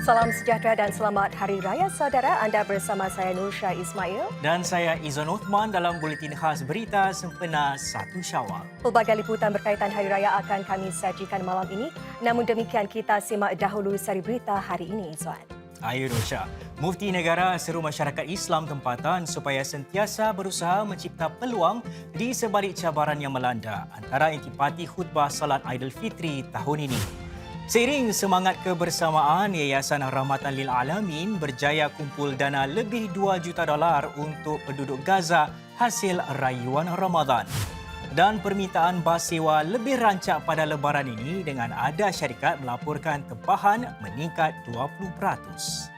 Salam sejahtera dan selamat Hari Raya saudara. Anda bersama saya Nursha Ismail. Dan saya Izan Uthman dalam Buletin Khas Berita sempena 1 Syawal. Pelbagai liputan berkaitan Hari Raya akan kami sajikan malam ini. Namun demikian kita simak dahulu sari berita hari ini, Izwan. Ayo Nursha, Mufti Negara seru masyarakat Islam tempatan supaya sentiasa berusaha mencipta peluang di sebalik cabaran yang melanda antara intipati khutbah salat Aidilfitri tahun ini. Seiring semangat kebersamaan, Yayasan Rahmatan Lil Alamin berjaya kumpul dana lebih $2 juta untuk penduduk Gaza hasil rayuan Ramadan. Dan permintaan bas sewa lebih rancak pada lebaran ini dengan ada syarikat melaporkan tempahan meningkat 20%.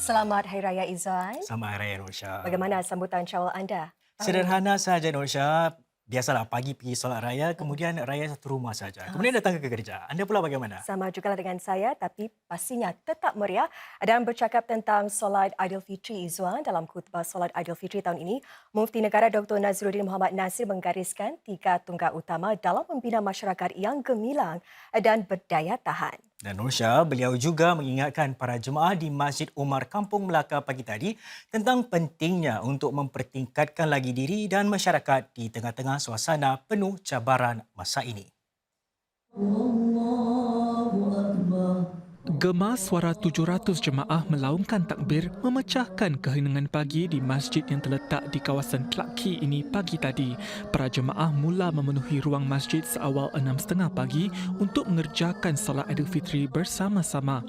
Selamat Hari Raya Izwan. Selamat Hari Raya Nursha. Bagaimana sambutan Syawal anda? Sederhana saja Nursha. Biasalah pagi pergi solat raya, kemudian raya satu rumah saja. Kemudian datang ke kerja. Anda pula bagaimana? Sama juga dengan saya, tapi pastinya tetap meriah. Dan bercakap tentang solat Aidilfitri Izwan, dalam khutbah solat Aidilfitri tahun ini, Mufti Negara Dr. Naziruddin Muhammad Nasir menggariskan 3 tonggak utama dalam membina masyarakat yang gemilang dan berdaya tahan. Dan Nursha, beliau juga mengingatkan para jemaah di Masjid Umar Kampung Melaka pagi tadi tentang pentingnya untuk mempertingkatkan lagi diri dan masyarakat di tengah-tengah suasana penuh cabaran masa ini. Gema suara 700 jemaah melaungkan takbir memecahkan keheningan pagi di masjid yang terletak di kawasan Clarke Quay ini pagi tadi. Para jemaah mula memenuhi ruang masjid seawal 6.30 pagi untuk mengerjakan solat Aidilfitri bersama-sama.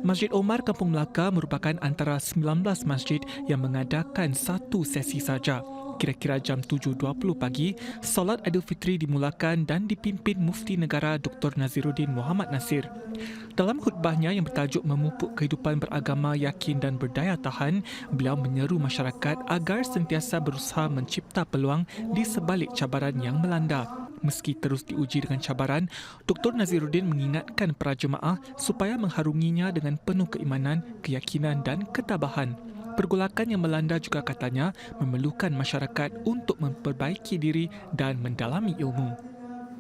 Masjid Omar Kampung Melaka merupakan antara 19 masjid yang mengadakan satu sesi saja. Kira-kira jam 7.20 pagi, solat Aidilfitri dimulakan dan dipimpin Mufti Negara Dr. Naziruddin Muhammad Nasir. Dalam khutbahnya yang bertajuk Memupuk Kehidupan Beragama Yakin dan Berdaya Tahan, beliau menyeru masyarakat agar sentiasa berusaha mencipta peluang di sebalik cabaran yang melanda. Meski terus diuji dengan cabaran, Dr. Naziruddin mengingatkan para jemaah supaya mengharunginya dengan penuh keimanan, keyakinan dan ketabahan. Pergolakan yang melanda juga katanya memerlukan masyarakat untuk memperbaiki diri dan mendalami ilmu.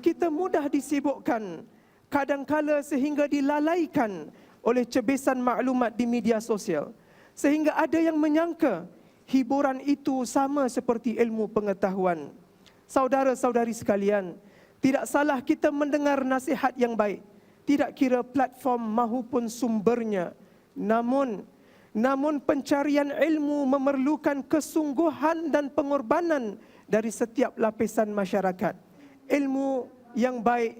Kita mudah disibukkan, kadangkala sehingga dilalaikan oleh cebisan maklumat di media sosial. Sehingga ada yang menyangka hiburan itu sama seperti ilmu pengetahuan. Saudara-saudari sekalian, tidak salah kita mendengar nasihat yang baik, tidak kira platform mahupun sumbernya. Namun pencarian ilmu memerlukan kesungguhan dan pengorbanan dari setiap lapisan masyarakat. Ilmu yang baik,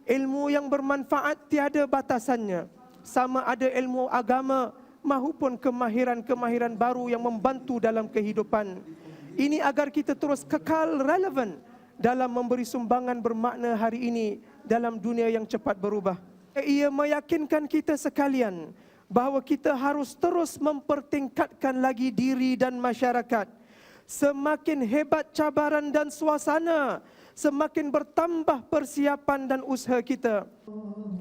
ilmu yang bermanfaat tiada batasannya. Sama ada ilmu agama mahupun kemahiran-kemahiran baru yang membantu dalam kehidupan. Ini agar kita terus kekal relevan dalam memberi sumbangan bermakna hari ini dalam dunia yang cepat berubah. Ia meyakinkan kita sekalian bahawa kita harus terus mempertingkatkan lagi diri dan masyarakat. Semakin hebat cabaran dan suasana, semakin bertambah persiapan dan usaha kita.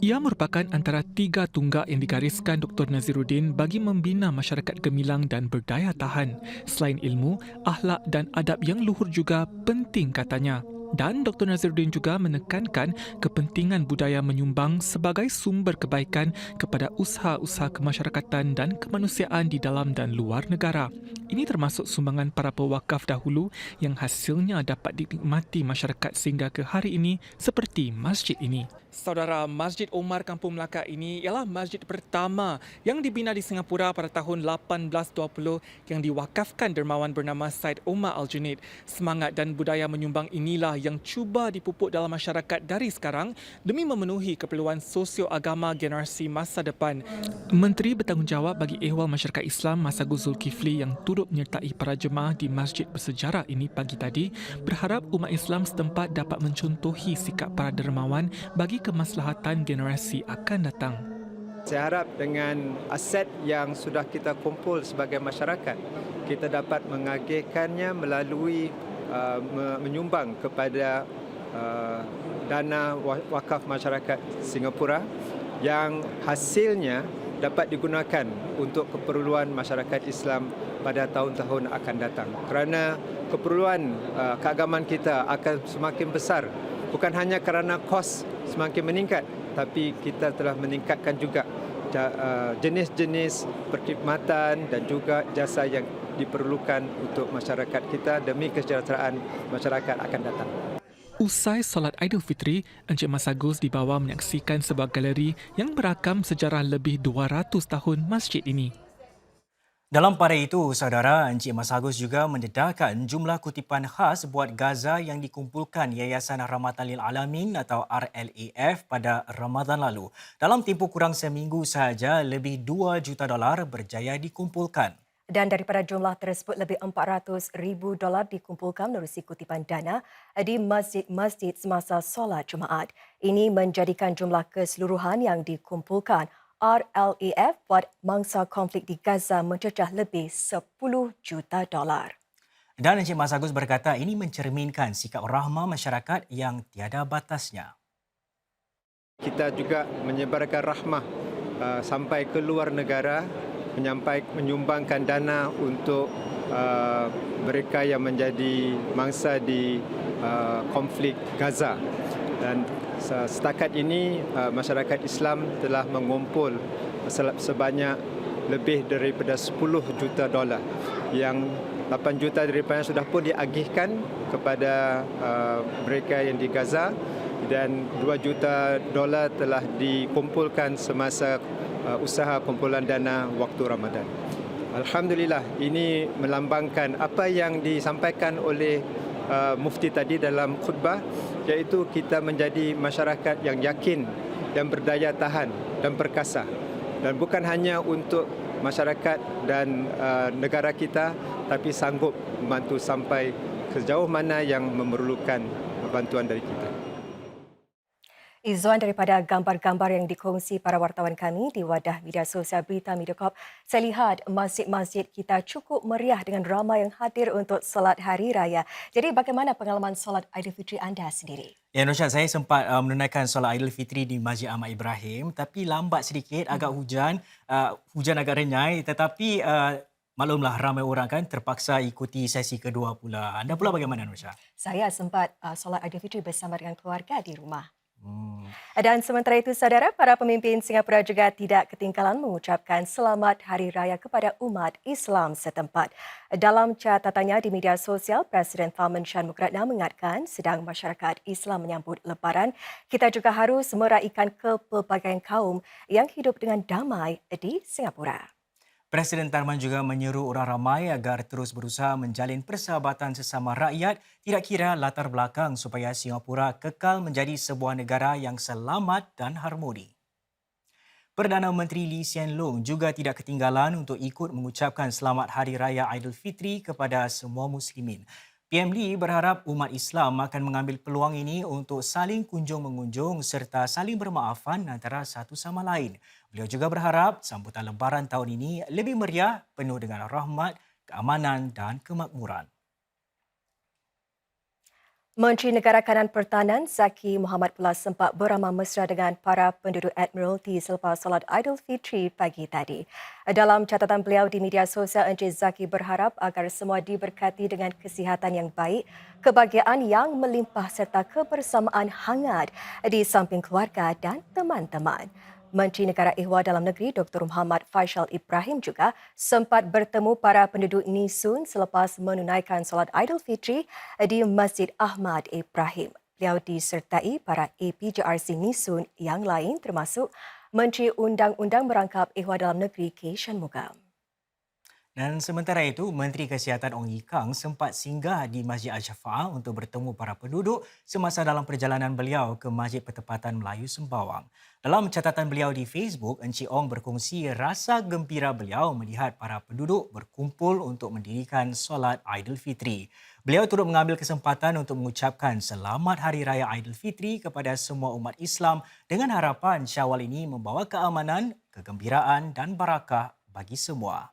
Ia merupakan antara 3 tonggak yang digariskan Dr. Naziruddin bagi membina masyarakat gemilang dan berdaya tahan. Selain ilmu, akhlak dan adab yang luhur juga penting katanya. Dan Dr. Naziruddin juga menekankan kepentingan budaya menyumbang sebagai sumber kebaikan kepada usaha-usaha kemasyarakatan dan kemanusiaan di dalam dan luar negara. Ini termasuk sumbangan para pewakaf dahulu yang hasilnya dapat dinikmati masyarakat sehingga ke hari ini seperti masjid ini. Saudara, Masjid Omar Kampung Melaka ini ialah masjid pertama yang dibina di Singapura pada tahun 1820 yang diwakafkan dermawan bernama Syed Omar Al-Junaid. Semangat dan budaya menyumbang inilah yang cuba dipupuk dalam masyarakat dari sekarang demi memenuhi keperluan sosio-agama generasi masa depan. Menteri Bertanggungjawab bagi Ehwal Masyarakat Islam Massagu Zulkifli yang turut menyertai para jemaah di masjid bersejarah ini pagi tadi berharap umat Islam setempat dapat mencontohi sikap para dermawan bagi kemaslahatan generasi akan datang. Saya harap dengan aset yang sudah kita kumpul sebagai masyarakat, kita dapat mengagihkannya melalui menyumbang kepada dana wakaf masyarakat Singapura yang hasilnya dapat digunakan untuk keperluan masyarakat Islam pada tahun-tahun akan datang. Kerana keperluan keagamaan kita akan semakin besar. Bukan hanya kerana kos semakin meningkat, tapi kita telah meningkatkan juga jenis-jenis perkhidmatan dan juga jasa yang diperlukan untuk masyarakat kita demi kesejahteraan masyarakat akan datang. Usai solat Aidilfitri, Encik Mas Agus dibawa menyaksikan sebuah galeri yang merakam sejarah lebih 200 tahun masjid ini. Dalam pada itu, saudara, Encik Mas Agus juga mendedahkan jumlah kutipan khas buat Gaza yang dikumpulkan Yayasan Rahmatan Lil Alamin atau RLAF pada Ramadan lalu. Dalam tempoh kurang seminggu sahaja, lebih $2 juta berjaya dikumpulkan. Dan daripada jumlah tersebut, lebih $400,000 dikumpulkan menerusi kutipan dana di masjid-masjid semasa solat Jumaat. Ini menjadikan jumlah keseluruhan yang dikumpulkan RLAF buat mangsa konflik di Gaza mencecah lebih $10 juta. Dan Encik Mas Agus berkata ini mencerminkan sikap rahmah masyarakat yang tiada batasnya. Kita juga menyebarkan rahmah sampai ke luar negara, menyumbangkan dana untuk mereka yang menjadi mangsa di konflik Gaza. Dan setakat ini masyarakat Islam telah mengumpul sebanyak lebih daripada $10 juta, yang 8 juta daripadanya sudah pun diagihkan kepada mereka yang di Gaza dan $2 juta telah dikumpulkan semasa usaha kumpulan dana waktu Ramadan. Alhamdulillah, ini melambangkan apa yang disampaikan oleh Mufti tadi dalam khutbah, iaitu kita menjadi masyarakat yang yakin dan berdaya tahan dan perkasa. Dan bukan hanya untuk masyarakat dan negara kita, tapi sanggup membantu sampai sejauh mana yang memerlukan bantuan dari kita. Izzuan daripada gambar-gambar yang dikongsi para wartawan kami di wadah media sosial Berita Mediacorp, saya lihat masjid-masjid kita cukup meriah dengan ramai yang hadir untuk solat Hari Raya. Jadi bagaimana pengalaman solat Aidilfitri anda sendiri? Ya Nursyad, saya sempat menunaikan solat Aidilfitri di Masjid Ahmad Ibrahim, tapi lambat sedikit, agak hujan agak renyai, tetapi maklumlah ramai orang kan terpaksa ikuti sesi kedua pula. Anda pula bagaimana Nursyad? Saya sempat solat Aidilfitri bersama dengan keluarga di rumah. Dan sementara itu, saudara, para pemimpin Singapura juga tidak ketinggalan mengucapkan selamat Hari Raya kepada umat Islam setempat. Dalam catatannya di media sosial, Presiden Tharman Shanmugaratnam mengingatkan sedang masyarakat Islam menyambut Lebaran, kita juga harus meraikan kepelbagaian kaum yang hidup dengan damai di Singapura. Presiden Tharman juga menyeru orang ramai agar terus berusaha menjalin persahabatan sesama rakyat, tidak kira latar belakang supaya Singapura kekal menjadi sebuah negara yang selamat dan harmoni. Perdana Menteri Lee Hsien Loong juga tidak ketinggalan untuk ikut mengucapkan selamat Hari Raya Aidilfitri kepada semua muslimin. PM Lee berharap umat Islam akan mengambil peluang ini untuk saling kunjung-mengunjung serta saling bermaafan antara satu sama lain. Beliau juga berharap sambutan Lebaran tahun ini lebih meriah, penuh dengan rahmat, keamanan dan kemakmuran. Menteri Negara Kanan Pertahanan Zaki Mohamad pula sempat beramah mesra dengan para penduduk Admiralty selepas solat Aidilfitri pagi tadi. Dalam catatan beliau di media sosial, Encik Zaki berharap agar semua diberkati dengan kesihatan yang baik, kebahagiaan yang melimpah serta kebersamaan hangat di samping keluarga dan teman-teman. Menteri Negara Ehwal Dalam Negeri Dr. Muhammad Faisal Ibrahim juga sempat bertemu para penduduk Nisun selepas menunaikan solat Aidilfitri di Masjid Ahmad Ibrahim. Beliau disertai para APJRC Nisun yang lain termasuk Menteri Undang-Undang Merangkap Ehwal Dalam Negeri K. Shanmugam. Dan sementara itu, Menteri Kesihatan Ong Ye Kung sempat singgah di Masjid Al-Shafa'ah untuk bertemu para penduduk semasa dalam perjalanan beliau ke Masjid Pertempatan Melayu Sembawang. Dalam catatan beliau di Facebook, Encik Ong berkongsi rasa gembira beliau melihat para penduduk berkumpul untuk mendirikan solat Aidilfitri. Beliau turut mengambil kesempatan untuk mengucapkan selamat Hari Raya Aidilfitri kepada semua umat Islam dengan harapan Syawal ini membawa keamanan, kegembiraan dan barakah bagi semua.